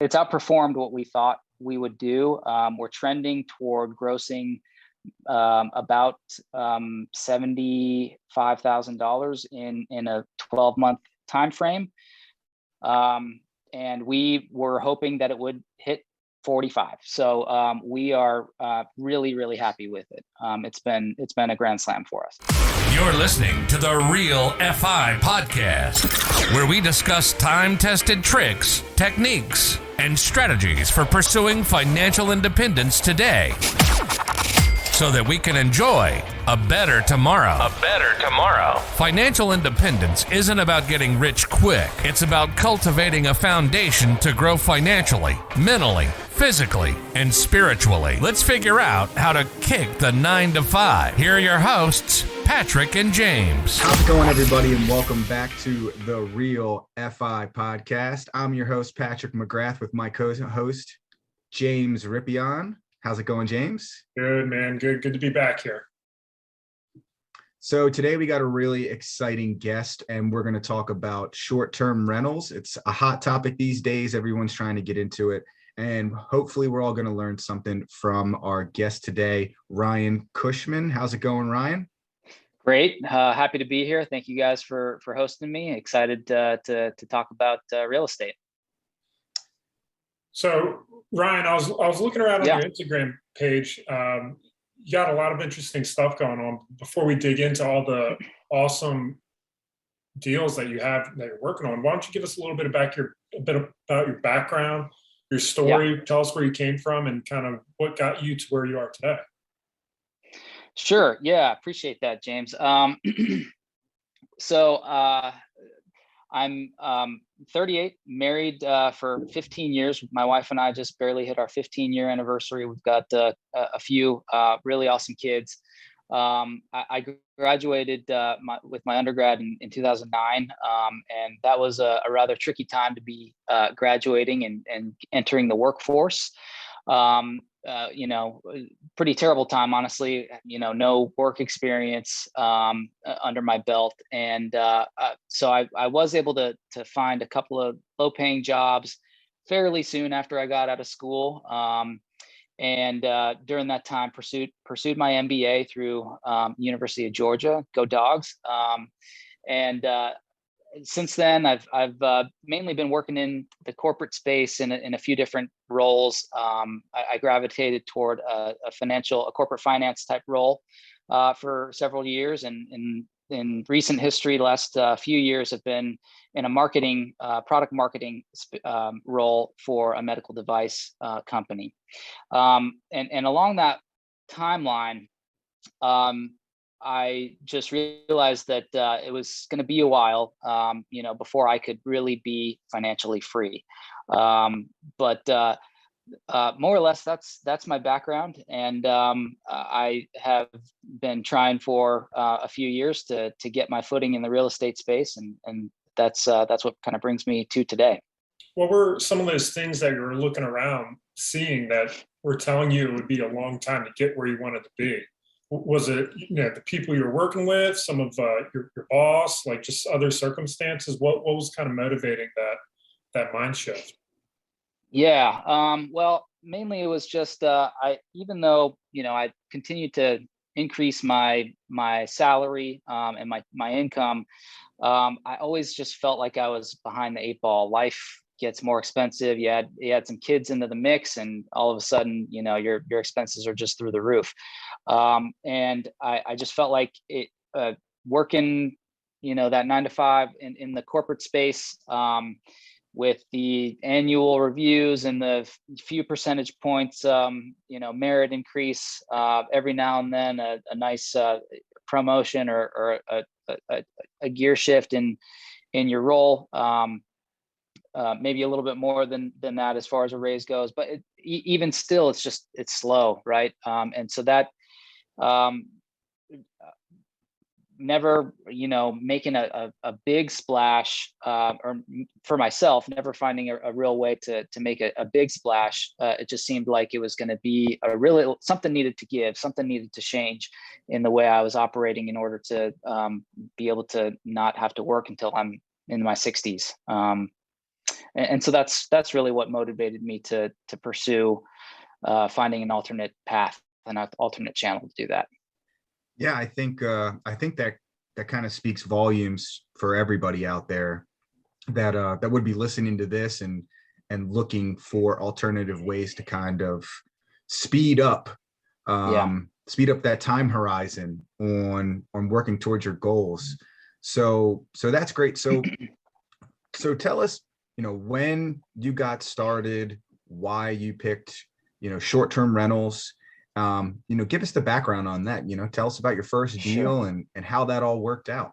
It's outperformed what we thought we would do. We're trending toward grossing about $75,000 in a 12-month time frame, and we were hoping that it would hit 45. So we are really happy with it. It's been a grand slam for us. You're listening to the Real FI Podcast, where we discuss time-tested tricks, techniques, and strategies for pursuing financial independence today, so that we can enjoy a better tomorrow. Financial independence isn't about getting rich quick. It's about cultivating a foundation to grow financially, mentally, physically, and spiritually. Let's figure out how to kick the 9 to 5. Here are your hosts, Patrick and James. How's it going, everybody, and welcome back to the Real FI Podcast. I'm your host, Patrick McGrath, with my co-host, James Rippion. How's it going, James? Good, man. Good to be back here. So today we got a really exciting guest, and we're going to talk about short-term rentals. It's a hot topic these days. Everyone's trying to get into it, and hopefully we're all going to learn something from our guest today, Ryan Cushman. How's it going, Ryan? Great. Happy to be here. Thank you guys for hosting me. Excited to talk about real estate. So, Ryan, I was looking around on your Instagram page. You got a lot of interesting stuff going on. Before we dig into all the awesome deals that you're working on, why don't you give us a little bit about your background, your story? Yeah. Tell us where you came from and kind of what got you to where you are today. Sure. Yeah, appreciate that, James. So I'm 38, married for 15 years. My wife and I just barely hit our 15-year anniversary. We've got a few really awesome kids. I graduated with my undergrad in 2009, and that was a rather tricky time to be graduating and entering the workforce. Pretty terrible time, honestly. No work experience under my belt, and so I was able to find a couple of low-paying jobs fairly soon after I got out of school, and during that time pursued my MBA through University of Georgia. Go Dogs! And since then, I've mainly been working in the corporate space in a few different roles. I gravitated toward a corporate finance type role for several years, and in recent history, the last few years have been in a product marketing role for a medical device company. And along that timeline, I just realized that it was going to be a while, before I could really be financially free. But more or less, that's my background, and I have been trying for a few years to get my footing in the real estate space, and that's what kind of brings me to today. What were some of those things that you were looking around, seeing that were telling you it would be a long time to get where you wanted to be? Was it the people you're working with, some of your boss, like just other circumstances? What was kind of motivating that mind shift? Yeah, well, mainly it was just even though I continued to increase my salary and my income, I always just felt like I was behind the 8 ball. Life gets more expensive. You add some kids into the mix, and all of a sudden, your expenses are just through the roof. And I just felt like it working, that 9 to 5 in the corporate space, with the annual reviews and the few percentage points, merit increase every now and then, a nice promotion or a gear shift in your role. Maybe a little bit more than that as far as a raise goes, but even still, it's slow, right? And so that never, making a big splash, or for myself, never finding a real way to make a big splash. It just seemed like it was going to be something needed to give, something needed to change in the way I was operating in order to be able to not have to work until I'm in my 60s. and so that's really what motivated me to pursue finding an alternate path, an alternate channel to do that. Yeah, I think that kind of speaks volumes for everybody out there that would be listening to this and looking for alternative ways to kind of speed up that time horizon on working towards your goals. So that's great. So tell us, when you got started, why you picked, short-term rentals. Give us the background on that. Tell us about your first deal and how that all worked out.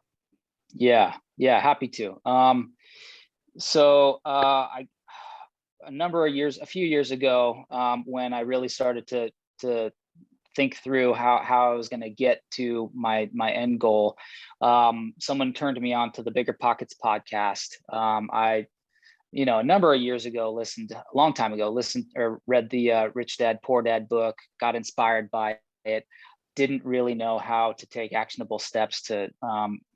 Yeah, happy to. A few years ago, when I really started to think through how I was going to get to my end goal, someone turned me on to the Bigger Pockets podcast. A number of years ago, a long time ago, read the Rich Dad, Poor Dad book, got inspired by it, didn't really know how to take actionable steps to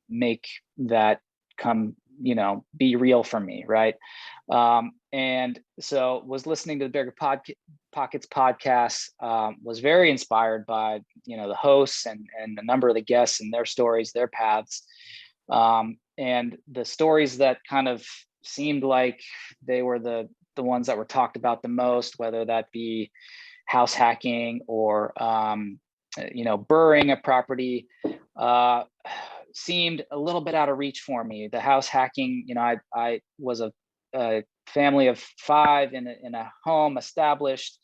make that be real for me. Right. And so was listening to the Bigger Pockets podcast, was very inspired by, the hosts and a number of the guests and their stories, their paths, and the stories that kind of seemed like they were the ones that were talked about the most, whether that be house hacking or, burring a property, seemed a little bit out of reach for me. The house hacking, I was a family of 5 in a home established.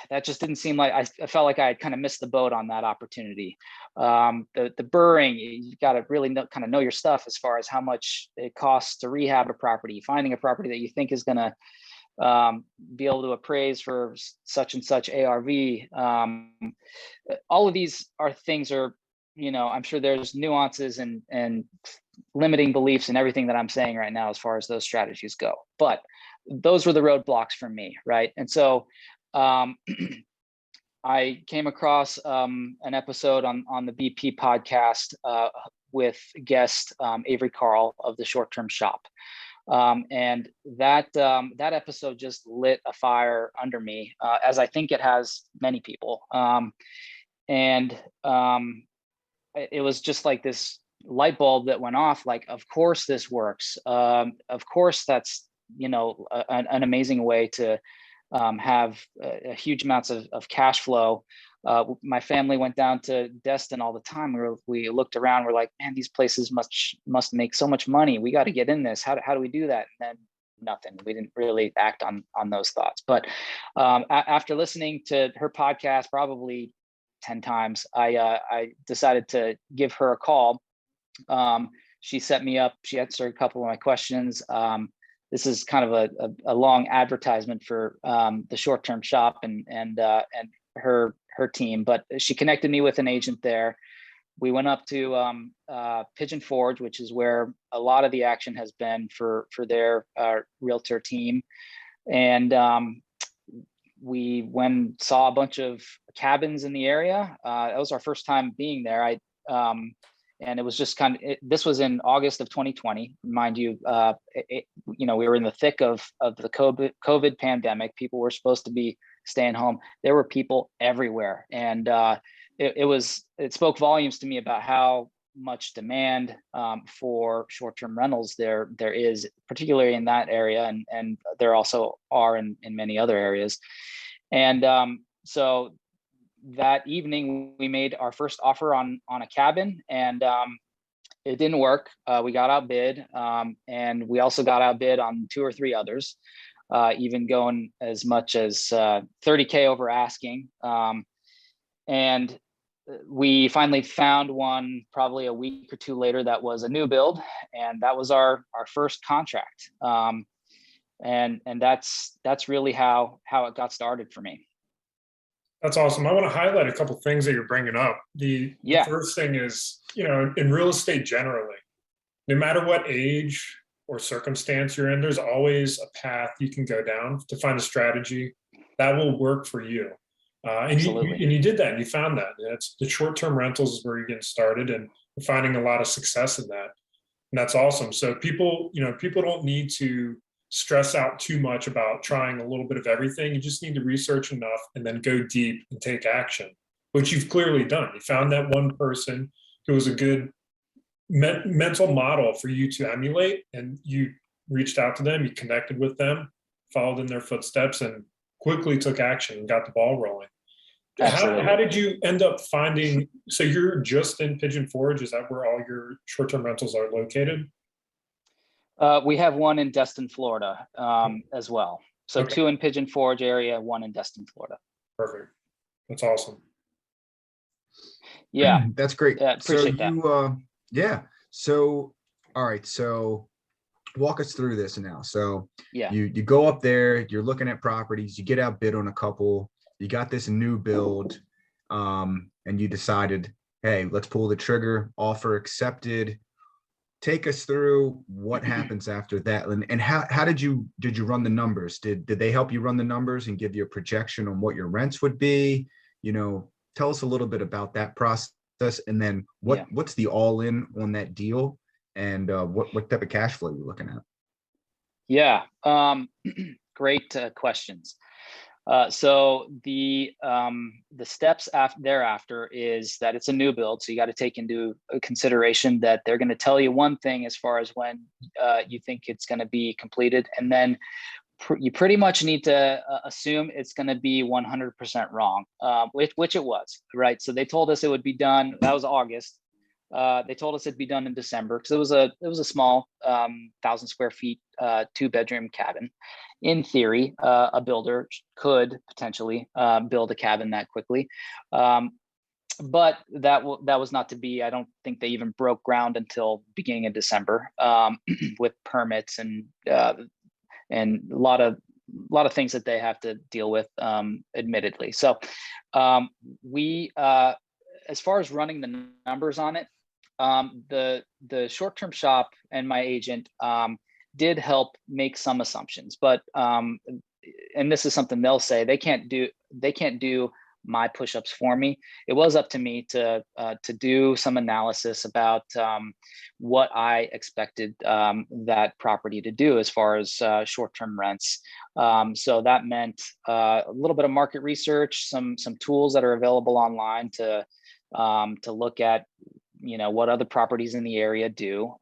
That just didn't seem like, I felt like I had kind of missed the boat on that opportunity. The burring, you got to really know your stuff as far as how much it costs to rehab a property, finding a property that you think is going to be able to appraise for such and such ARV. All of these things are, I'm sure there's nuances and limiting beliefs and everything that I'm saying right now as far as those strategies go. But those were the roadblocks for me, right? And so I came across an episode on the BP podcast with guest Avery Carl of the Short Term Shop. And that episode just lit a fire under me, as I think it has many people. It was just like this light bulb that went off, like, of course this works. Of course that's, an amazing way to have a huge amounts of cash flow. My family went down to Destin all the time. We looked around, we're like, man, these places must make so much money. We got to get in this. How do we do that? And then nothing. We didn't really act on those thoughts. But after listening to her podcast probably 10 times, I decided to give her a call. She set me up. She answered a couple of my questions. This is kind of a long advertisement for the Short Term Shop and her team, but she connected me with an agent there. We went up to Pigeon Forge, which is where a lot of the action has been for their realtor team, and we went and saw a bunch of cabins in the area. That was our first time being there. And it was just this was in August of 2020, mind you. We were in the thick of the COVID pandemic. People were supposed to be staying home. There were people everywhere, and it spoke volumes to me about how much demand for short-term rentals there is, particularly in that area, and there also are in many other areas. And so that evening we made our first offer on a cabin, and it didn't work. We got outbid, and we also got outbid on 2 or 3 others, even going as much as $30K over asking. And we finally found one probably a week or 2 later that was a new build, and that was our first contract. And that's really how it got started for me. That's awesome. I want to highlight a couple of things that you're bringing up. The first thing is, in real estate generally, no matter what age or circumstance you're in, there's always a path you can go down to find a strategy that will work for you. And you did that, and you found that. It's the short-term rentals is where you're getting started, and you're finding a lot of success in that. And that's awesome. So people, people don't need to stress out too much about trying a little bit of everything. You just need to research enough and then go deep and take action, which you've clearly done. You found that one person who was a good mental model for you to emulate, and you reached out to them, you connected with them, followed in their footsteps, and quickly took action and got the ball rolling. How did you end up finding, so you're just in Pigeon Forge, is that where all your short-term rentals are located? We have one in Destin, Florida, as well. So Okay. 2 in Pigeon Forge area, 1 in Destin, Florida. Perfect. That's awesome. Yeah, That's great. appreciate that. Yeah. So, all right. So walk us through this now. So Yeah. you go up there, you're looking at properties, you get outbid on a couple, you got this new build, and you decided, hey, let's pull the trigger, offer accepted. Take us through what happens after that, and how did you run the numbers? Did they help you run the numbers and give you a projection on what your rents would be? Tell us a little bit about that process, and then what's the all in on that deal, and what type of cash flow you're looking at? Yeah, great questions. So the steps thereafter is that it's a new build. So you got to take into consideration that they're going to tell you one thing as far as when you think it's going to be completed. And then you pretty much need to assume it's going to be 100% wrong, which it was, right? So they told us it would be done. That was August. They told us it'd be done in December because it was a small 1,000 square feet 2-bedroom cabin. In theory, a builder could potentially build a cabin that quickly, but that was not to be. I don't think they even broke ground until beginning of December, with permits and a lot of things that they have to deal with, admittedly. So we, as far as running the numbers on it, the short-term shop and my agent did help make some assumptions, but and this is something they'll say, they can't do my push-ups for me. It was up to me to do some analysis about what I expected that property to do as far as short-term rents. So that meant a little bit of market research, some tools that are available online to look at what other properties in the area do.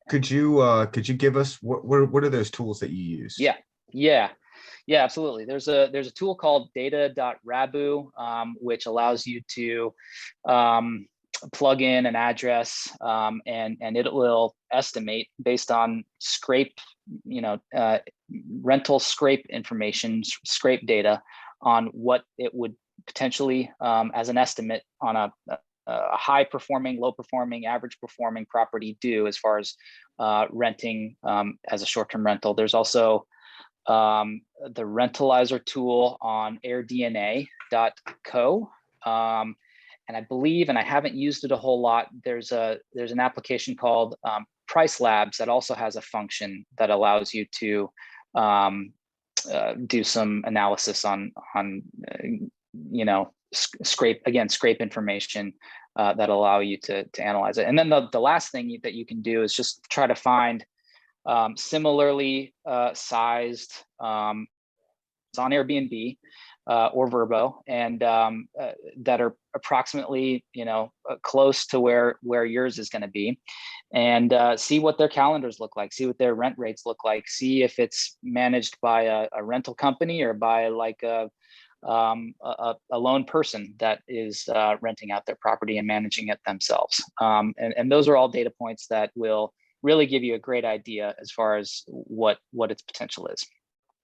Could you give us what are those tools that you use? Yeah, absolutely. There's a tool called data.rabu, which allows you to plug in an address, and it will estimate based on rental scrape information, scrape data on what it would potentially, as an estimate on a high performing, low performing, average performing property do as far as renting as a short-term rental. There's also the rentalizer tool on airdna.co. And I believe, and I haven't used it a whole lot, there's an application called Price Labs that also has a function that allows you to do some analysis on scrape information that allow you to analyze it. And then the last thing that you can do is just try to find similarly sized on Airbnb or Vrbo, and that are approximately close to where yours is going to be, and see what their calendars look like, see what their rent rates look like, see if it's managed by a rental company or by like a lone person that is renting out their property and managing it themselves. And those are all data points that will really give you a great idea as far as what its potential is.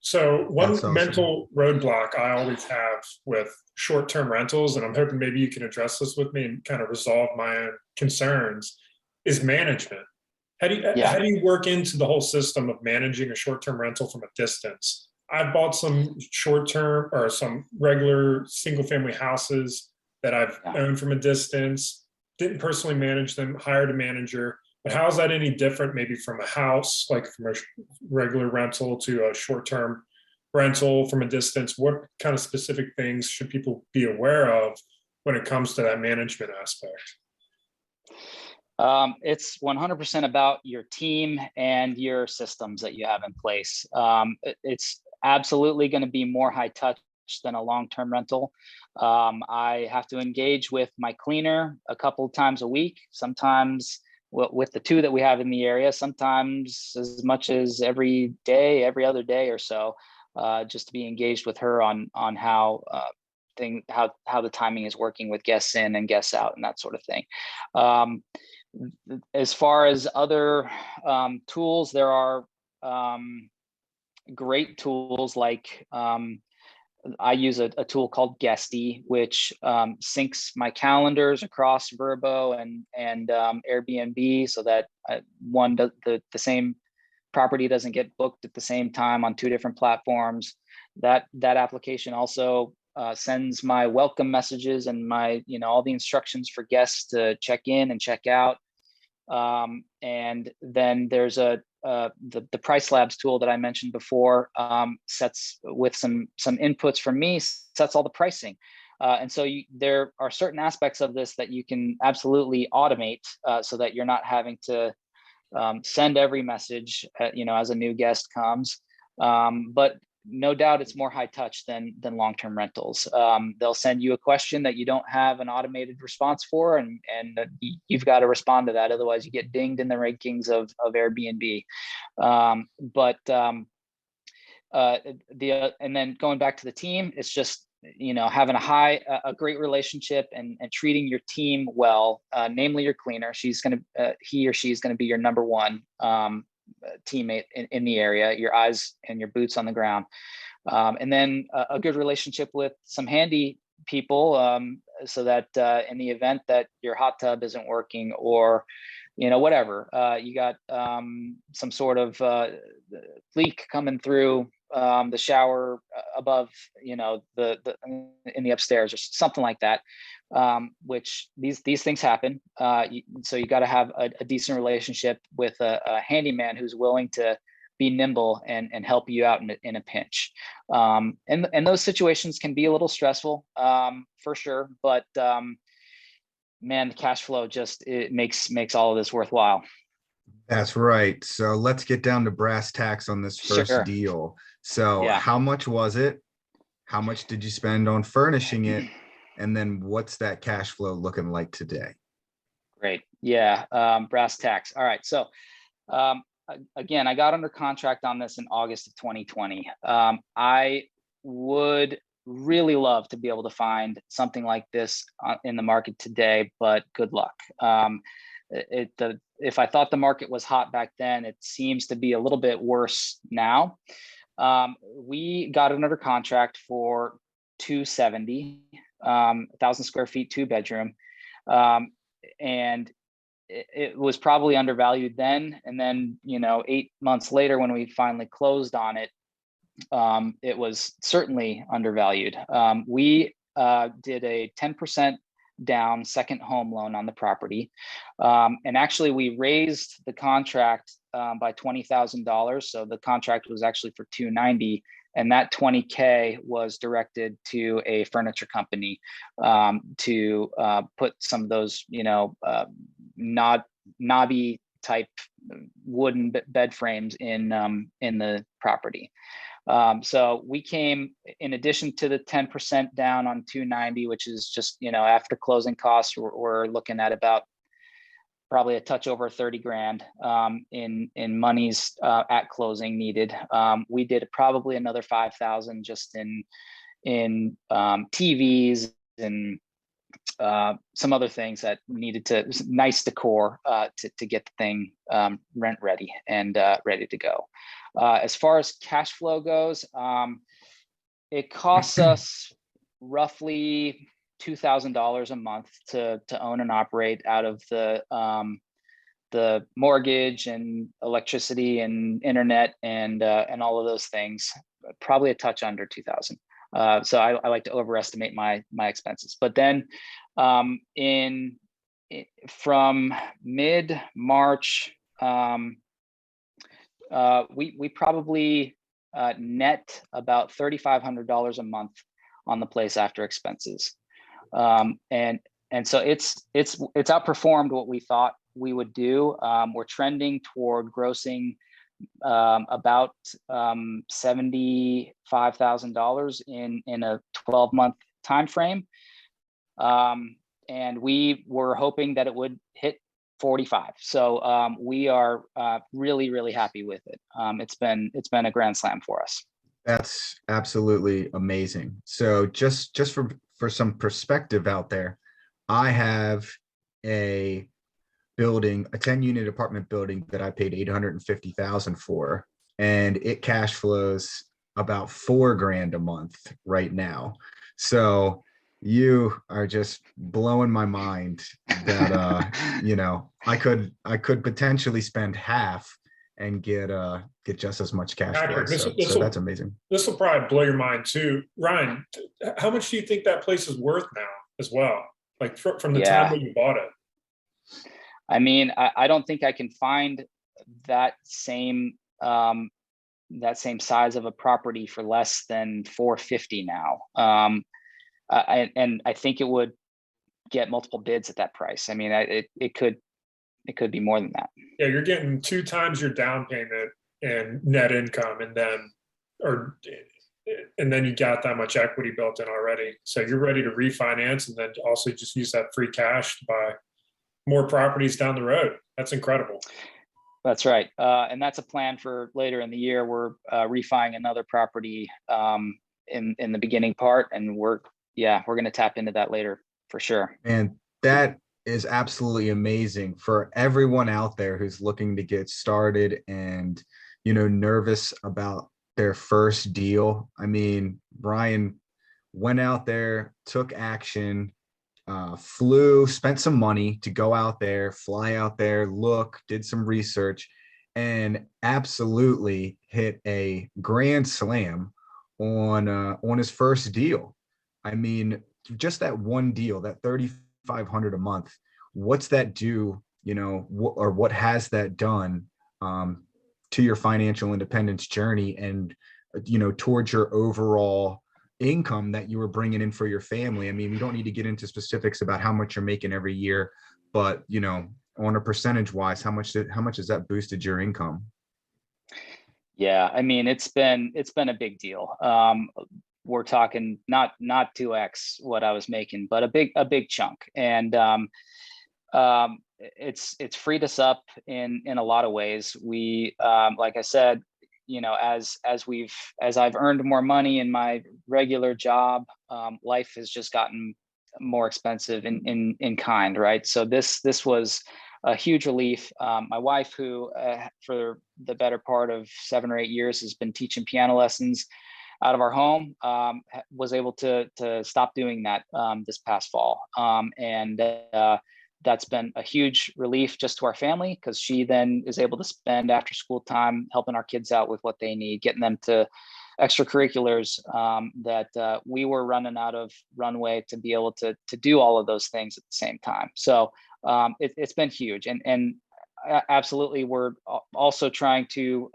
So one That's awesome. mental roadblock I always have with short-term rentals, and I'm hoping maybe you can address this with me and kind of resolve my own concerns, is management. How do you work into the whole system of managing a short-term rental from a distance? I've bought some short-term or some regular single-family houses that I've owned from a distance, didn't personally manage them, hired a manager. But how is that any different maybe from a house, like from a regular rental to a short-term rental from a distance? What kind of specific things should people be aware of when it comes to that management aspect? It's 100% about your team and your systems that you have in place. It's absolutely going to be more high touch than a long-term rental. I have to engage with my cleaner a couple of times a week, sometimes with the two that we have in the area, sometimes as much as every day, every other day or so, just to be engaged with her on how how the timing is working with guests in and guests out and that sort of thing. As far as other tools, there are great tools like I use a tool called Guesty, which syncs my calendars across Vrbo and Airbnb, so that the same property doesn't get booked at the same time on two different platforms. That application also sends my welcome messages and my all the instructions for guests to check in and check out. And then there's the Price Labs tool that I mentioned before, sets with some inputs from me, sets all the pricing. And so there are certain aspects of this that you can absolutely automate, so that you're not having to send every message, as a new guest comes. But no doubt it's more high touch than long-term rentals. They'll send you a question that you don't have an automated response for, and you've got to respond to that. Otherwise you get dinged in the rankings of Airbnb. And then going back to the team, it's just, having a great relationship and treating your team well, namely your cleaner. He or she is going to be your number one teammate in the area, your eyes and your boots on the ground. And then a good relationship with some handy people, so that in the event that your hot tub isn't working or whatever, you got some sort of leak coming through the shower above, in the upstairs or something like that, which these things happen. So you got to have a decent relationship with a handyman who's willing to be nimble and help you out in a pinch. And those situations can be a little stressful, for sure, but man, the cash flow it makes all of this worthwhile. That's right. So let's get down to brass tacks on this first deal. So How much was it? How much did you spend on furnishing it? And then what's that cash flow looking like today? Great. Yeah. Brass tacks. All right. So again, I got under contract on this in August of 2020. I would really love to be able to find something like this in the market today, but good luck. If I thought the market was hot back then, it seems to be a little bit worse now. We got it under contract for 270, 1,000 square feet, 2-bedroom. And it was probably undervalued then. And then, 8 months later, when we finally closed on it, it was certainly undervalued. We did a 10% down second home loan on the property. And actually we raised the contract by $20,000. So the contract was actually for $290,000. And that $20K was directed to a furniture company to put some of those, knobby type wooden bed frames in the property. So we came, in addition to the 10% down on 290, which is just, after closing costs, we're looking at about probably a touch over 30 grand in monies at closing needed. We did probably another 5,000 just in TVs and some other things that needed nice decor to get the thing rent ready and ready to go. As far as cash flow goes, it costs us roughly $2,000 a month to own and operate out of the mortgage and electricity and internet and all of those things. Probably a touch under 2,000. So I like to overestimate my expenses. But then from mid-March, we probably net about $3,500 a month on the place after expenses. And so it's outperformed what we thought we would do. We're trending toward grossing about $75,000 in a 12-month time frame. And we were hoping that it would hit 45. So we are really, really happy with it. It's been a grand slam for us. That's absolutely amazing. So just for some perspective out there, I have a building, a 10-unit apartment building that I paid $850,000 for, and it cash flows about $4,000 a month right now. So you are just blowing my mind that you know, I could potentially spend half and get just as much cash flow. So that's amazing. This will probably blow your mind too. Ryan, how much do you think that place is worth now as well? Like from the time that you bought it? I mean, I don't think I can find that same size of a property for less than $450 now. And I think it would get multiple bids at that price. I mean, it could be more than that. Yeah, you're getting 2 times your down payment and net income, and then you got that much equity built in already. So you're ready to refinance and then also just use that free cash to buy more properties down the road. That's incredible. That's right. And that's a plan for later in the year. We're refining another property in the beginning part, and we're going to tap into that later for sure. And that is absolutely amazing for everyone out there who's looking to get started and, you know, nervous about their first deal. I mean, Brian went out there, took action, spent some money to go out there, fly out there, look, did some research, and absolutely hit a grand slam on his first deal. I mean, just that one deal, that $3,500 a month, what's that do, you know, what has that done to your financial independence journey and, you know, towards your overall income that you were bringing in for your family? I mean, we don't need to get into specifics about how much you're making every year, but, you know, on a percentage wise, how much has that boosted your income? Yeah, I mean, it's been a big deal. We're talking not 2x what I was making, but a big chunk. And it's freed us up in a lot of ways. We, like I said, you know, as I've earned more money in my regular job, life has just gotten more expensive in kind, right? So this was a huge relief. My wife, who for the better part of 7 or 8 years has been teaching piano lessons out of our home, was able to stop doing that this past fall. And that's been a huge relief just to our family, because she then is able to spend after school time helping our kids out with what they need, getting them to extracurriculars that we were running out of runway to be able to do all of those things at the same time. So it's been huge. And absolutely, we're also trying to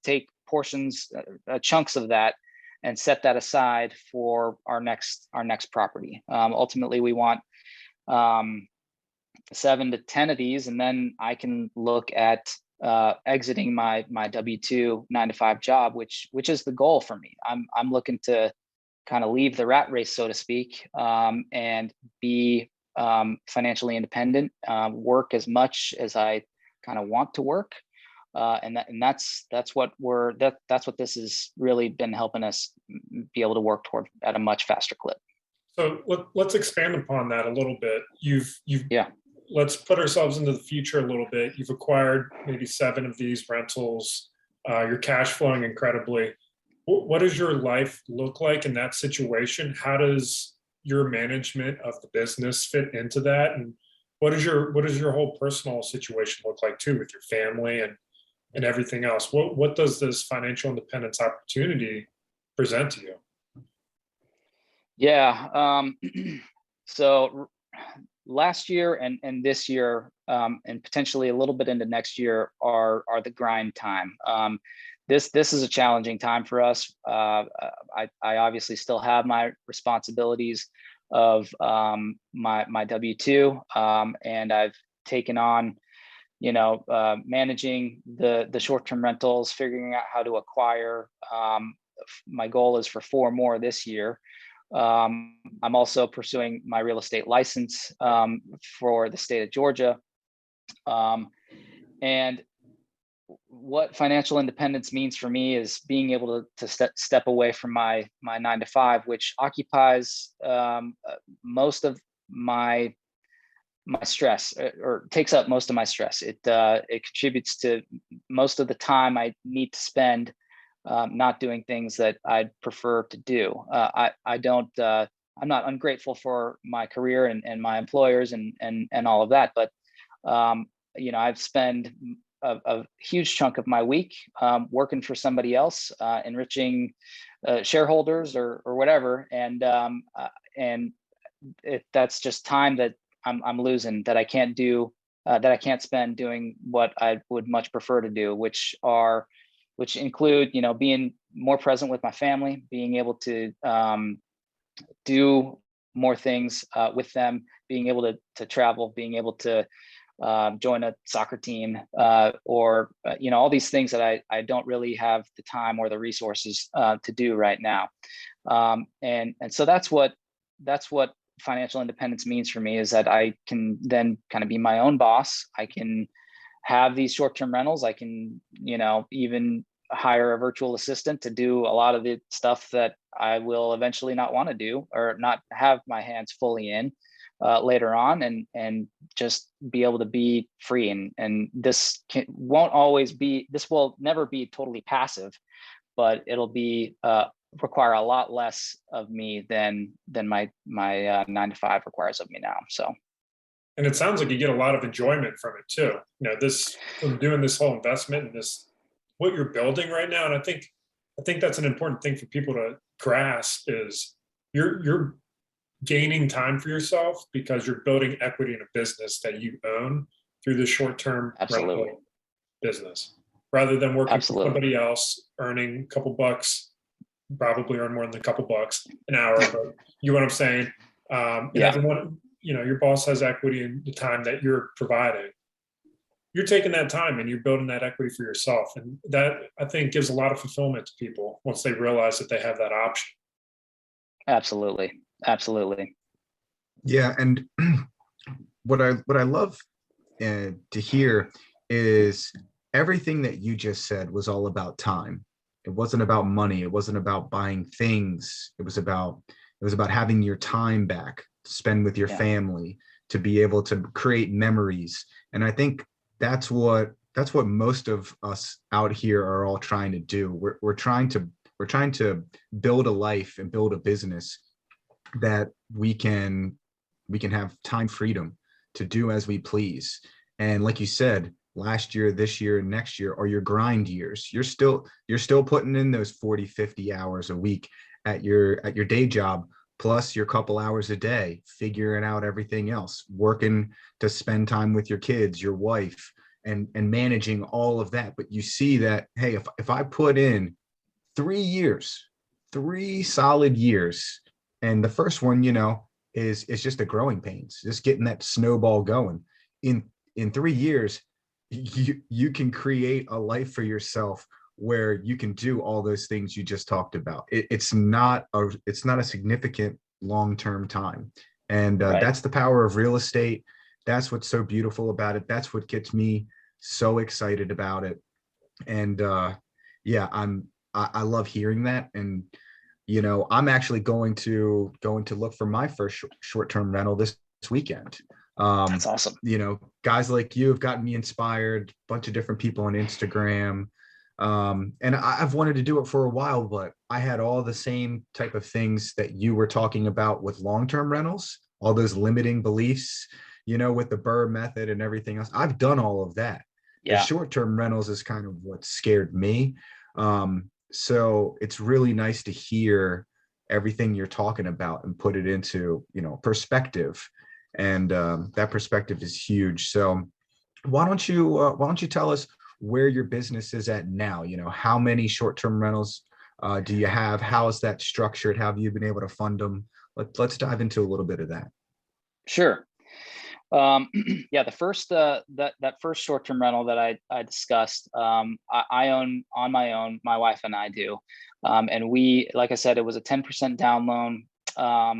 take portions, chunks of that, and set that aside for our next property. Ultimately, we want 7 to 10 of these, and then I can look at exiting my W-2 9-to-5 job, which is the goal for me. I'm looking to kind of leave the rat race, so to speak, and be financially independent, work as much as I kind of want to work. And that's what this has really been helping us be able to work toward at a much faster clip. So let's expand upon that a little bit. Let's put ourselves into the future a little bit. You've acquired maybe 7 of these rentals. You're cash flowing incredibly. What does your life look like in that situation? How does your management of the business fit into that? And what does your whole personal situation look like too, with your family and everything else? What does this financial independence opportunity present to you? Yeah. So last year and this year, and potentially a little bit into next year, are the grind time. This is a challenging time for us. I obviously still have my responsibilities of my W-2, and I've taken on managing the short-term rentals, figuring out how to acquire. My goal is for 4 more this year. I'm also pursuing my real estate license for the state of Georgia. And what financial independence means for me is being able to step away from my 9 to 5, which occupies most of my stress, or takes up most of my stress. It contributes to most of the time I need to spend not doing things that I'd prefer to do. I'm not ungrateful for my career and my employers and all of that, but I've spent a huge chunk of my week working for somebody else, enriching shareholders or whatever, and that's just time that I'm losing, that I can't do, that I can't spend doing what I would much prefer to do, which include, being more present with my family, being able to do more things with them, being able to travel, being able to join a soccer team, or all these things that I don't really have the time or the resources to do right now. And so that's what financial independence means for me, is that I can then kind of be my own boss. I can have these short-term rentals. I can, even hire a virtual assistant to do a lot of the stuff that I will eventually not want to do, or not have my hands fully in later on, and just be able to be free. And this will never be totally passive, but it'll be require a lot less of me than my 9 to 5 requires of me now. So. And it sounds like you get a lot of enjoyment from it too. This, from doing this whole investment and this, what you're building right now. And I think that's an important thing for people to grasp, is you're gaining time for yourself because you're building equity in a business that you own through the short-term rental business, rather than working for somebody else, earning a couple bucks, probably earn more than a couple bucks an hour, but you know what I'm saying? And everyone, your boss has equity in the time that you're providing. You're taking that time and you're building that equity for yourself. And that, I think, gives a lot of fulfillment to people once they realize that they have that option. Absolutely. Yeah. And what I love to hear is everything that you just said was all about time. It wasn't about money. It wasn't about buying things. It was about having your time back to spend with your family, to be able to create memories. And I think that's what most of us out here are all trying to do. We're trying to build a life and build a business that we can have time freedom to do as we please. And like you said, last year, this year, and next year are your grind years. You're still putting in those 40, 50 hours a week at your day job, plus your couple hours a day, figuring out everything else, working to spend time with your kids, your wife, and managing all of that. But you see that, hey, if I put in 3 solid years, and the first one, is just the growing pains, just getting that snowball going. In 3 years, you can create a life for yourself where you can do all those things you just talked about. It's not a significant long-term time. And that's the power of real estate. That's what's so beautiful about it. That's what gets me so excited about it. And I love hearing that. And I'm actually going to look for my first short-term rental this weekend. That's awesome. Guys like you have gotten me inspired, a bunch of different people on Instagram. And I've wanted to do it for a while, but I had all the same type of things that you were talking about with long-term rentals, all those limiting beliefs, with the Burr method and everything else. I've done all of that. The short-term rentals is kind of what scared me. So it's really nice to hear everything you're talking about and put it into, perspective. And that perspective is huge. So why don't you tell us where your business is at now? How many short-term rentals do you have? How is that structured? How have you been able to fund them? Let's dive into a little bit of that. Sure. Yeah, the first that first short-term rental that I discussed, I own on my own. My wife and I do, and we, like I said, it was a 10% down loan. I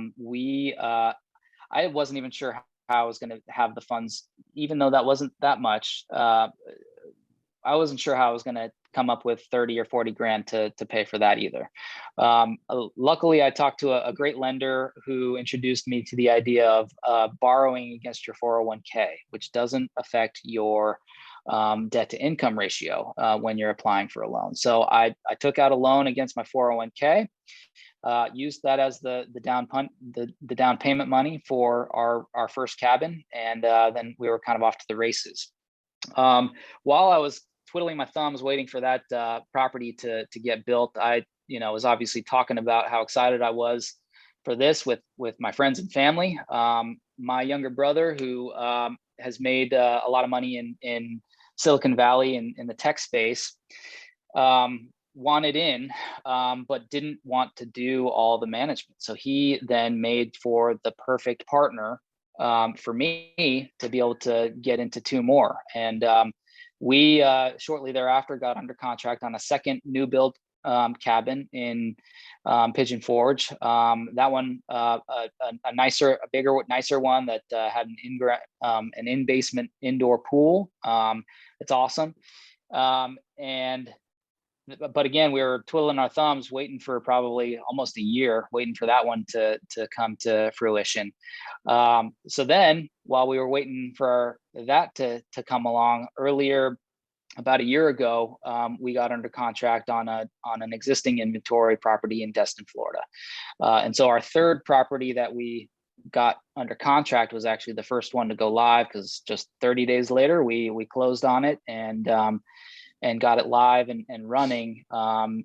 wasn't even sure how I was going to have the funds, even though that wasn't that much. I wasn't sure how I was going to come up with 30 or 40 grand to pay for that either. Luckily, I talked to a great lender who introduced me to the idea of borrowing against your 401k, which doesn't affect your debt to income ratio when you're applying for a loan. So I took out a loan against my 401k, used that as the down payment money for our first cabin, and then we were kind of off to the races. While I was twiddling my thumbs waiting for that property to get built, I was obviously talking about how excited I was for this with my friends and family. My younger brother, who has made a lot of money in Silicon Valley in the tech space, wanted in, but didn't want to do all the management. So he then made for the perfect partner for me to be able to get into two more. And we shortly thereafter got under contract on a second new build cabin in Pigeon Forge. That one, a bigger, nicer one that had an in-basement indoor pool. It's awesome. But again, we were twiddling our thumbs, waiting for probably almost a year, waiting for that one to come to fruition. So then, while we were waiting for that to come along, earlier, about a year ago, we got under contract on an existing inventory property in Destin, Florida. And so our third property that we got under contract was actually the first one to go live, because just 30 days later, we closed on it and got it live and running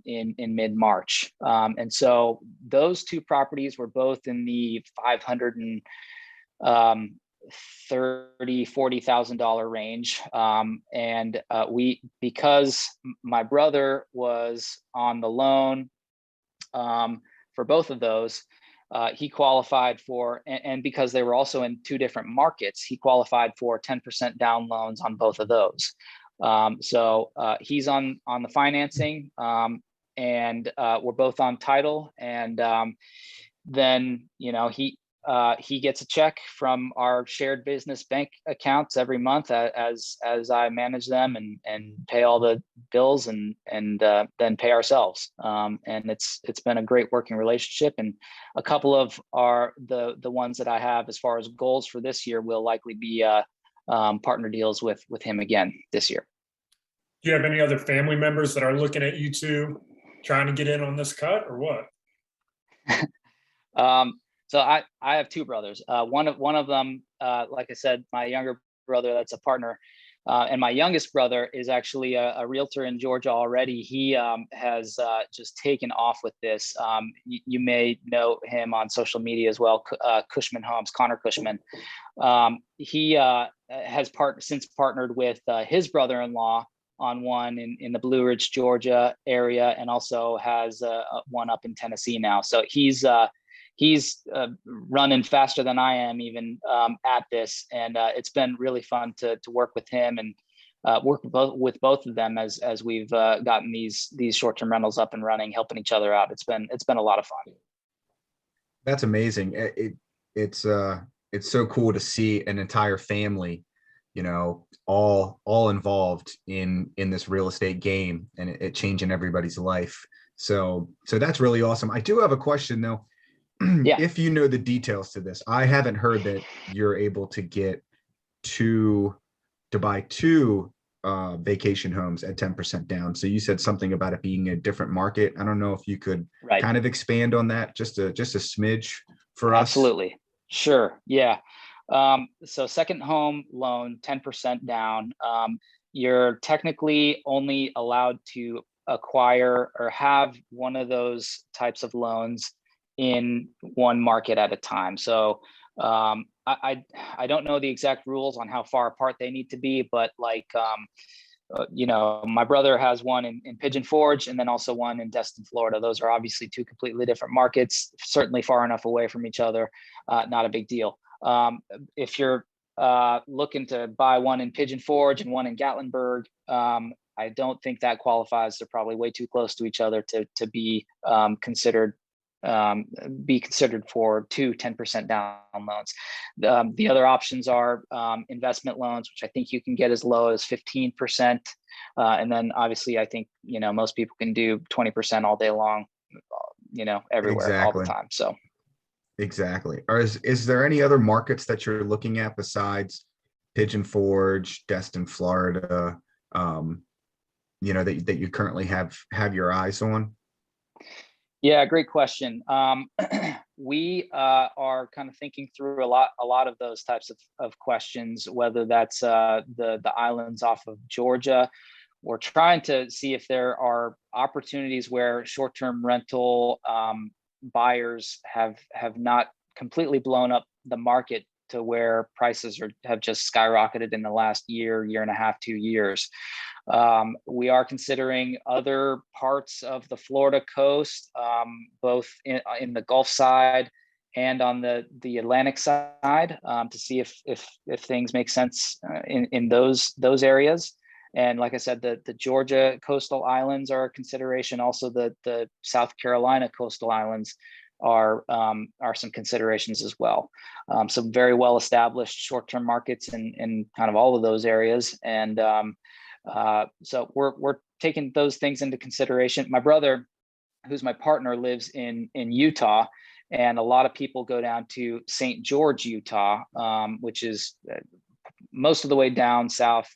in mid-March. And so those two properties were both in the $530,000-$40,000 range. And because my brother was on the loan for both of those, he qualified for, and because they were also in two different markets, he qualified for 10% down loans on both of those. So he's on the financing, and we're both on title. And then he gets a check from our shared business bank accounts every month as I manage them and pay all the bills and then pay ourselves. And it's been a great working relationship. And a couple of the ones that I have as far as goals for this year will likely be partner deals with him again this year. Do you have any other family members that are looking at you two trying to get in on this cut, or what? So I have two brothers. One of them, like I said, my younger brother, that's a partner, and my youngest brother is actually a realtor in Georgia already. He has just taken off with this. You may know him on social media as well, Cushman Homes, Connor Cushman. He has since partnered with his brother-in-law on one in the Blue Ridge, Georgia area, and also has one up in Tennessee now. So he's running faster than I am even at this, and it's been really fun to work with him and work with both of them as we've gotten these short-term rentals up and running, helping each other out. It's been a lot of fun. That's amazing. It's so cool to see an entire family, all involved in this real estate game, and it changing everybody's life. So that's really awesome. I do have a question though. Yeah. If you know the details to this, I haven't heard that you're able to get to buy two vacation homes at 10% down. So you said something about it being a different market. I don't know if you could kind of expand on that just a smidge for us. Absolutely. Sure. Yeah. So second home loan, 10% down. You're technically only allowed to acquire or have one of those types of loans in one market at a time. So I don't know the exact rules on how far apart they need to be, but my brother has one in Pigeon Forge and then also one in Destin, Florida. Those are obviously two completely different markets, certainly far enough away from each other, not a big deal. If you're looking to buy one in Pigeon Forge and one in Gatlinburg. I don't think that qualifies. They're probably way too close to each other to be considered for two 10% down loans. The other options are investment loans, which I think you can get as low as 15%. And then obviously I think, most people can do 20% all day long, everywhere, all the time. So. Exactly. Or is there any other markets that you're looking at besides Pigeon Forge, Destin, Florida, that you currently have your eyes on? Yeah, great question. We are kind of thinking through a lot of those types of questions, whether that's the islands off of Georgia. We're trying to see if there are opportunities where short-term rental buyers have not completely blown up the market to where prices have just skyrocketed in the last year and a half, 2 years. We are considering other parts of the Florida coast, both in the Gulf side and on the Atlantic side, to see if things make sense in those areas. And like I said, the Georgia coastal islands are a consideration. Also, the South Carolina coastal islands are some considerations as well. Some very well established short-term markets in kind of all of those areas. And so we're taking those things into consideration. My brother, who's my partner, lives in Utah, and a lot of people go down to St. George, Utah, which is most of the way down south,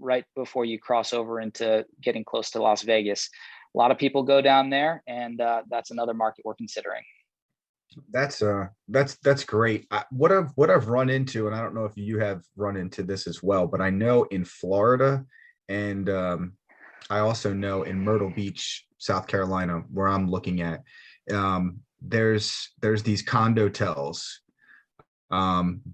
right before you cross over into getting close to Las Vegas. A lot of people go down there, and that's another market we're considering. That's great. What I've run into, and I don't know if you have run into this as well, but I know in Florida, and I also know in Myrtle Beach, South Carolina, where I'm looking at, there's these condo hotels.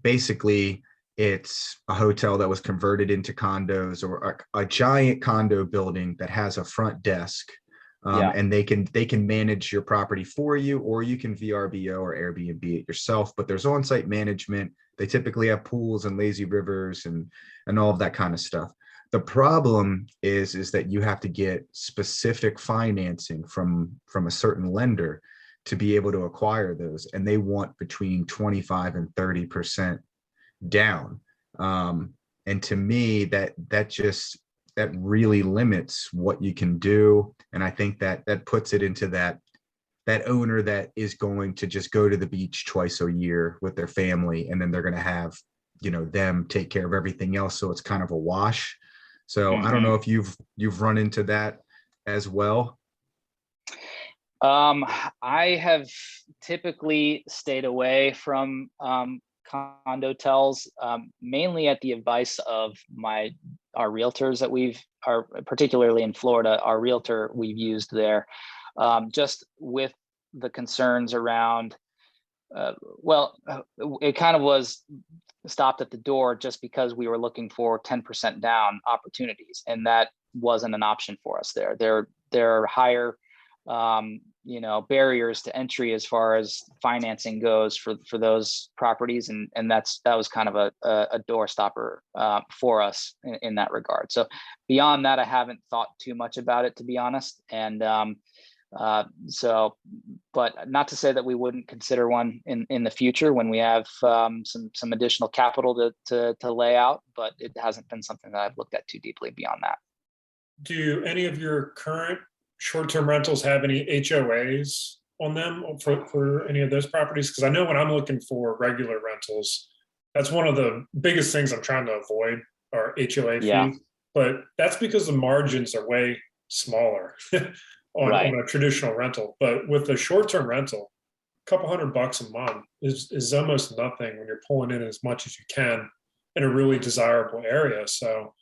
Basically, it's a hotel that was converted into condos, or a giant condo building that has a front desk. And they can manage your property for you, or you can VRBO or Airbnb it yourself, but there's on-site management. They typically have pools and lazy rivers and all of that kind of stuff. The problem is that you have to get specific financing from a certain lender to be able to acquire those. And they want between 25 and 30% down. And to me, that really limits what you can do. And I think that puts it into that owner that is going to just go to the beach twice a year with their family, and then they're going to have, them take care of everything else. So it's kind of a wash. So I don't know if you've run into that as well. I have typically stayed away from condo hotels, mainly at the advice of our realtors that are particularly in Florida, our realtor we've used there, just with the concerns around, it kind of was stopped at the door just because we were looking for 10% down opportunities, and that wasn't an option for us there. There are higher barriers to entry as far as financing goes for those properties, and that was kind of a door stopper for us in that regard. So beyond that, I haven't thought too much about it, to be honest. And but not to say that we wouldn't consider one in the future when we have some additional capital to lay out, but it hasn't been something that I've looked at too deeply beyond that. Do any of your current short-term rentals have any HOAs on them for any of those properties? Because I know when I'm looking for regular rentals, that's one of the biggest things I'm trying to avoid are HOA fees. But that's because the margins are way smaller on a traditional rental. But with a short-term rental, a couple $100 a month is almost nothing when you're pulling in as much as you can in a really desirable area. So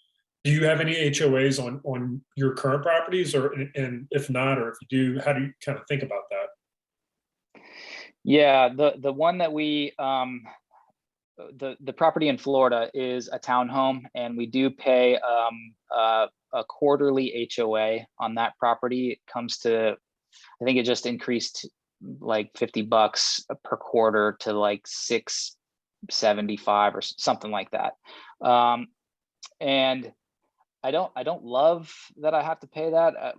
do you have any HOAs on your current properties, and if not, or if you do, how do you kind of think about that? Yeah, the one that we the property in Florida is a townhome, and we do pay a quarterly HOA on that property. It comes to, I think it just increased like $50 per quarter to like 75 or something like that. And I don't love that I have to pay that.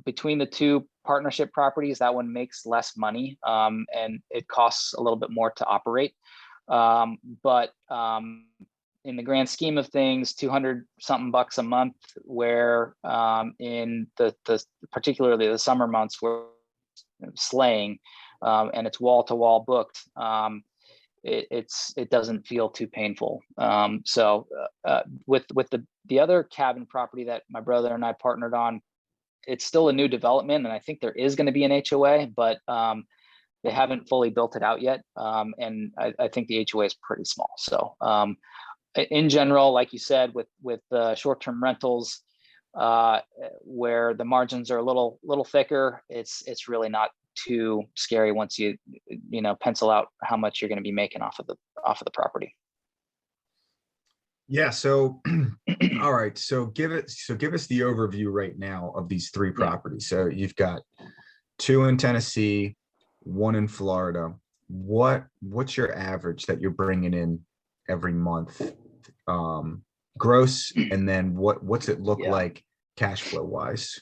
Between the two partnership properties, that one makes less money, and it costs a little bit more to operate. But in the grand scheme of things, 200 something bucks a month, where in the particularly the summer months, we're slaying, and it's wall to wall booked. It doesn't feel too painful. So with the other cabin property that my brother and I partnered on, it's still a new development, and I think there is going to be an HOA, but they haven't fully built it out yet. And I think the HOA is pretty small. So in general, like you said, with short-term rentals, where the margins are a little thicker, it's really not too scary once you pencil out how much you're going to be making off of the property. Yeah. So, all right. So give us the overview right now of these three properties. So you've got 2 in Tennessee, 1 in Florida. What's your average that you're bringing in every month, gross? And then what's it look like cash flow wise?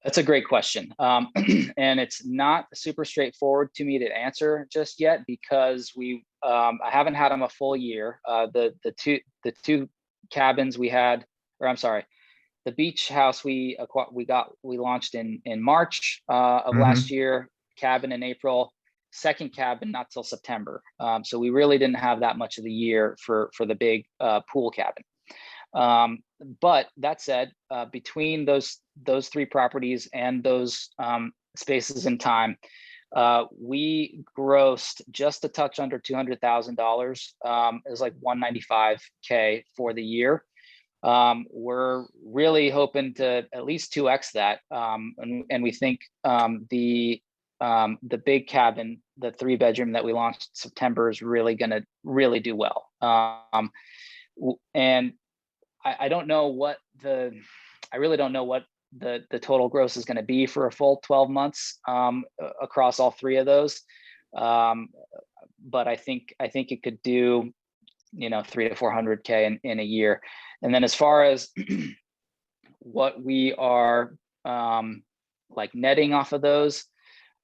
That's a great question. And it's not super straightforward to me to answer just yet, because I haven't had them a full year. The two cabins we had, or I'm sorry, the beach house we launched in March of last year, cabin in April, second cabin not till September. So we really didn't have that much of the year for the big pool cabin. But that said, between those 3 properties and those spaces in time, we grossed just a touch under $200,000. It was like $195K for the year. We're really hoping to at least 2x that, and we think the big cabin, the 3-bedroom that we launched in September, is really going to really do well. And I don't know what I really don't know what the total gross is going to be for a full 12 months across all 3 of those. But I think it could do, 300 to 400K in a year. And then as far as what we are like netting off of those,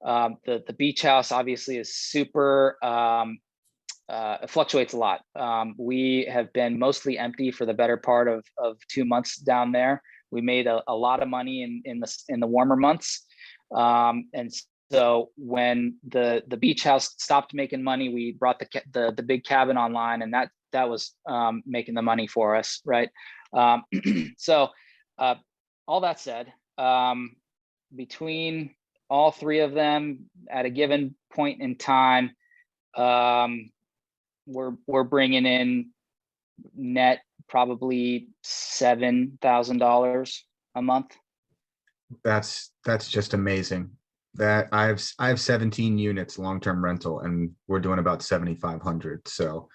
the beach house obviously is super, it fluctuates a lot. We have been mostly empty for the better part of 2 months down there. We made a lot of money in the warmer months. And so when the beach house stopped making money, we brought the big cabin online, and that was making the money for us, right? So all that said, between all 3 of them at a given point in time, we're bringing in net probably $7,000 a month. That's just amazing. That I have 17 units long-term rental, and we're doing about 7,500. So,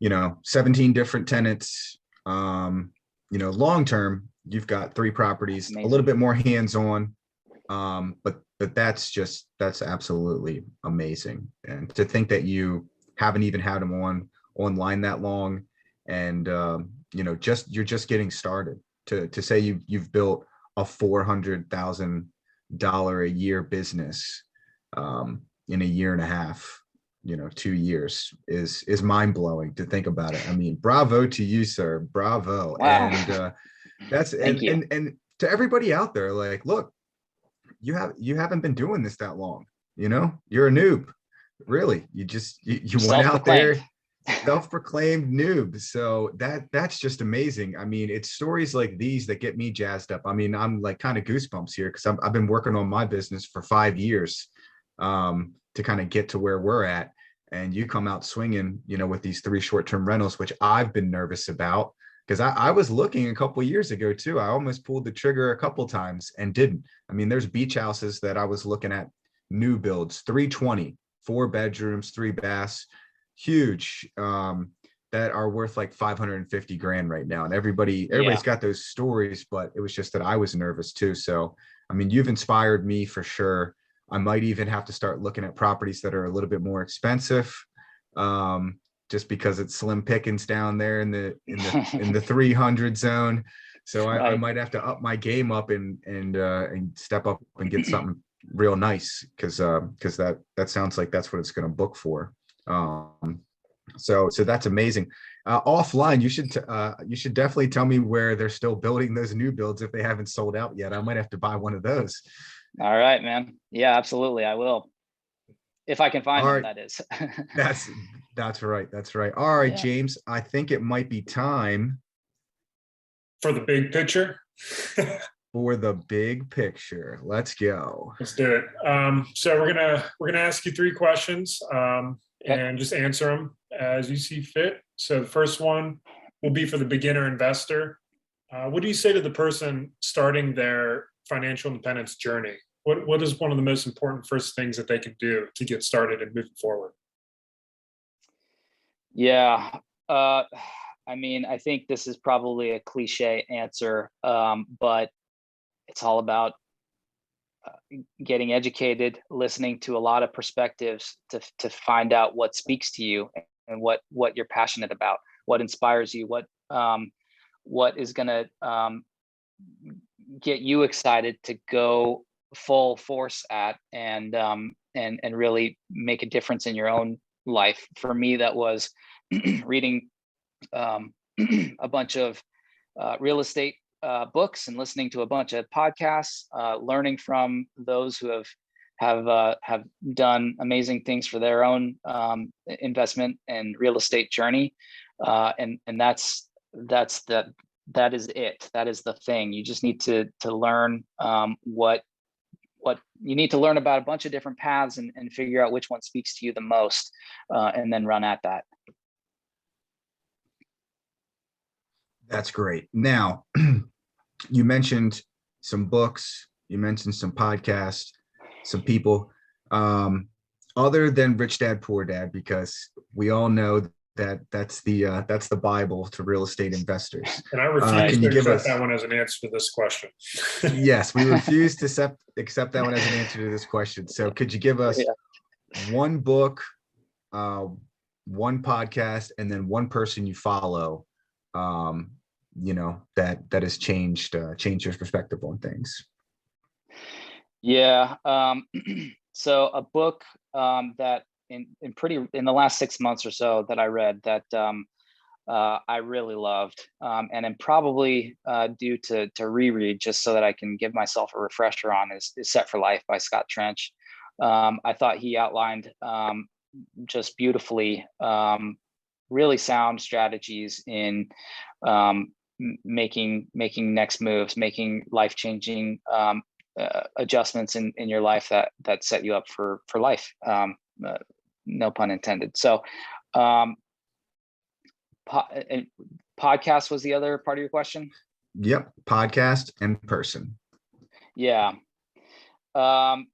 17 different tenants. Long-term, you've got 3 properties, amazing. A little bit more hands-on, but that's absolutely amazing. And to think that you haven't even had them online that long, and you're just getting started. To say you've built a $400,000 a year business in a year and a half, 2 years is mind-blowing to think about it. I mean, bravo to you, sir. Bravo. Wow. And that's and to everybody out there, like, look, you haven't been doing this that long. You're a noob. Really, you went out there, self-proclaimed noob. So that's just amazing. I mean, it's stories like these that get me jazzed up. I mean, I'm like kind of goosebumps here, because I've been working on my business for 5 years to kind of get to where we're at, and you come out swinging, with these 3 short-term rentals, which I've been nervous about, because I was looking a couple of years ago too. I almost pulled the trigger a couple times and didn't. I mean, there's beach houses that I was looking at, new builds, 320. 4 bedrooms, 3 baths, huge, that are worth like 550 grand right now. And everybody's got those stories, but it was just that I was nervous too. So, I mean, you've inspired me for sure. I might even have to start looking at properties that are a little bit more expensive, just because it's slim pickings down there in the 300 zone. So I Right. might have to up my game up and step up and get something real nice, because that sounds like that's what it's going to book for. So that's amazing. Offline, you should definitely tell me where they're still building those new builds if they haven't sold out yet. I might have to buy one of those. All right, man. Yeah, absolutely. I will. If I can find All them, right. that is. That's right. That's right. All right, Yeah. James, I think it might be time For the big picture. for the big picture. Let's go. Let's do it. So we're gonna ask you 3 questions, and just answer them as you see fit. So the first one will be for the beginner investor. What do you say to the person starting their financial independence journey? What is one of the most important first things that they can do to get started and moving forward? Yeah. I mean, I think this is probably a cliche answer, but it's all about getting educated, listening to a lot of perspectives to find out what speaks to you and what you're passionate about, what inspires you, what is going to get you excited to go full force at and really make a difference in your own life. For me, that was reading a bunch of real estate books and listening to a bunch of podcasts, learning from those who have done amazing things for their own investment and real estate journey, and that is it. That is the thing. You just need to learn what you need to learn about a bunch of different paths and figure out which one speaks to you the most, and then run at that. That's great. Now, you mentioned some books, you mentioned some podcasts, some people, other than Rich Dad Poor Dad, because we all know that that's the Bible to real estate investors. And I refuse Can you to give accept us that one as an answer to this question. Yes, we refuse to accept that one as an answer to this question. So could you give us one book, one podcast, and then one person you follow, that has changed your perspective on things? Yeah. So a book that in the last 6 months or so that I read that I really loved, and am probably due to reread just so that I can give myself a refresher on, is Set for Life by Scott Trench. I thought he outlined just beautifully really sound strategies in making next moves, making life-changing adjustments in your life that set you up for life. No pun intended. So podcast was the other part of your question? Yep. Podcast and person. Yeah. I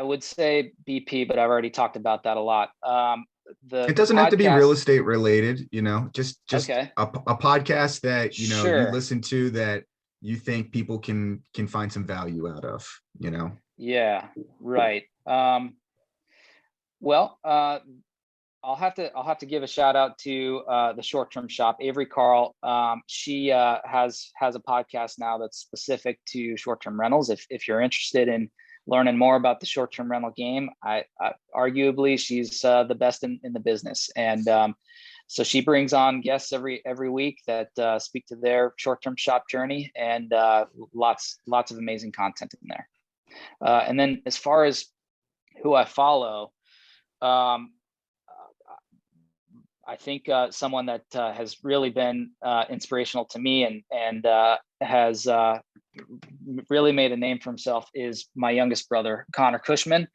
would say BP, but I've already talked about that a lot. It doesn't have to be real estate related, just okay. a podcast that, Sure. you listen to that you think people can find some value out of, Yeah, right. Well, I'll have to give a shout out to the Short Term Shop, Avery Carl. She has a podcast now that's specific to short-term rentals. If you're interested in learning more about the short-term rental game, I arguably she's the best in the business. And so she brings on guests every week that speak to their short-term shop journey, and lots of amazing content in there. And then as far as who I follow, I think someone that has really been inspirational to me and has really made a name for himself is my youngest brother, Ryan Cushman.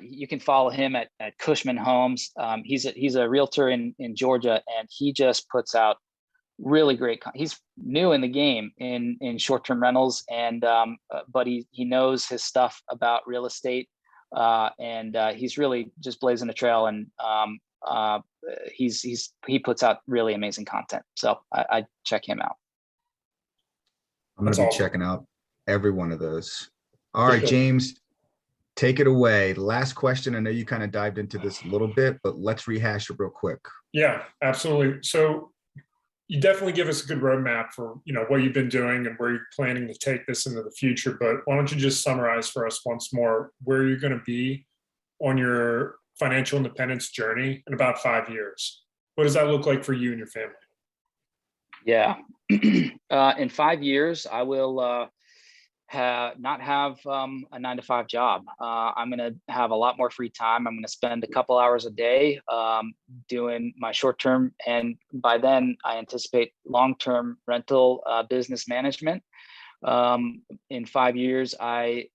You can follow him at Cushman Homes. He's a realtor in Georgia, and he just puts out really great. He's new in the game in short-term rentals, and but he knows his stuff about real estate, and he's really just blazing a trail. And he puts out really amazing content. So I check him out. I'm going to be checking out every one of those. All right, James, take it away. Last question. I know you kind of dived into this a little bit, but let's rehash it real quick. Yeah, absolutely. So you definitely give us a good roadmap for, what you've been doing and where you're planning to take this into the future. But why don't you just summarize for us once more where you're going to be on your financial independence journey in about 5 years? What does that look like for you and your family? Yeah. In 5 years, I will not have a 9-to-5 job. I'm going to have a lot more free time. I'm going to spend a couple hours a day doing my short-term, and by then I anticipate long-term rental business management. In 5 years, I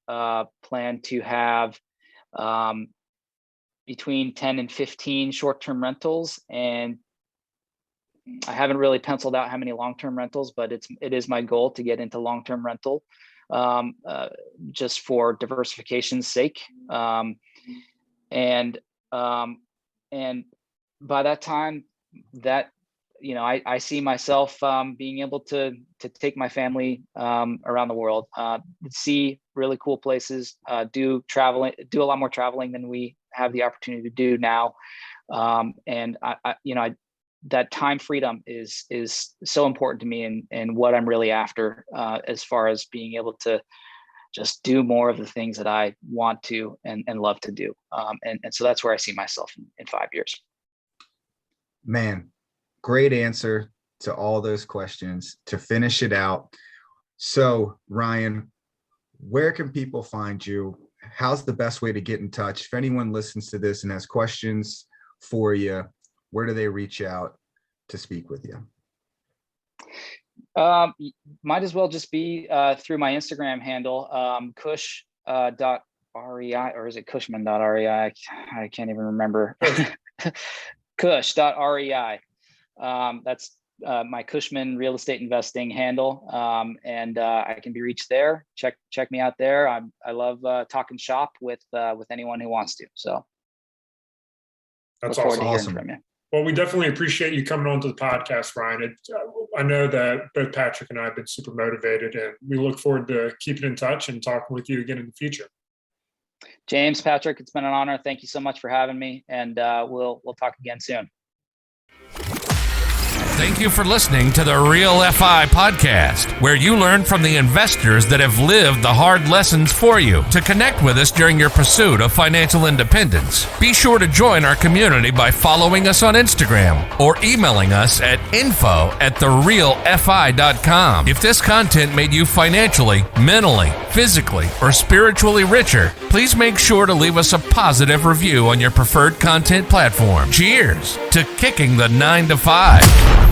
plan to have between 10 and 15 short-term rentals, and I haven't really penciled out how many long-term rentals, but it is my goal to get into long-term rental. Just for diversification's sake. And by that time that, I see myself being able to take my family around the world, see really cool places, do a lot more traveling than we have the opportunity to do now. And that time freedom is so important to me, and what I'm really after as far as being able to just do more of the things that I want to and love to do. And so that's where I see myself in 5 years. Man, great answer to all those questions. To finish it out, so Ryan, where can people find you? How's the best way to get in touch? If anyone listens to this and has questions for you, where do they reach out to speak with you? Might as well just be through my Instagram handle, kush.rei, or is it Cushman.rei? I can't even remember. Kush.rei. That's my Cushman real estate investing handle. And I can be reached there. Check me out there. I love talking shop with anyone who wants to. So that's look forward to awesome. hearing from you. Well, we definitely appreciate you coming on to the podcast, Ryan. I know that both Patrick and I have been super motivated, and we look forward to keeping in touch and talking with you again in the future. James, Patrick, it's been an honor. Thank you so much for having me, and we'll talk again soon. Thank you for listening to the Real FI podcast, where you learn from the investors that have lived the hard lessons for you. To connect with us during your pursuit of financial independence, be sure to join our community by following us on Instagram or emailing us at info@therealfi.com. If this content made you financially, mentally, physically, or spiritually richer, please make sure to leave us a positive review on your preferred content platform. Cheers to kicking the 9 to 5.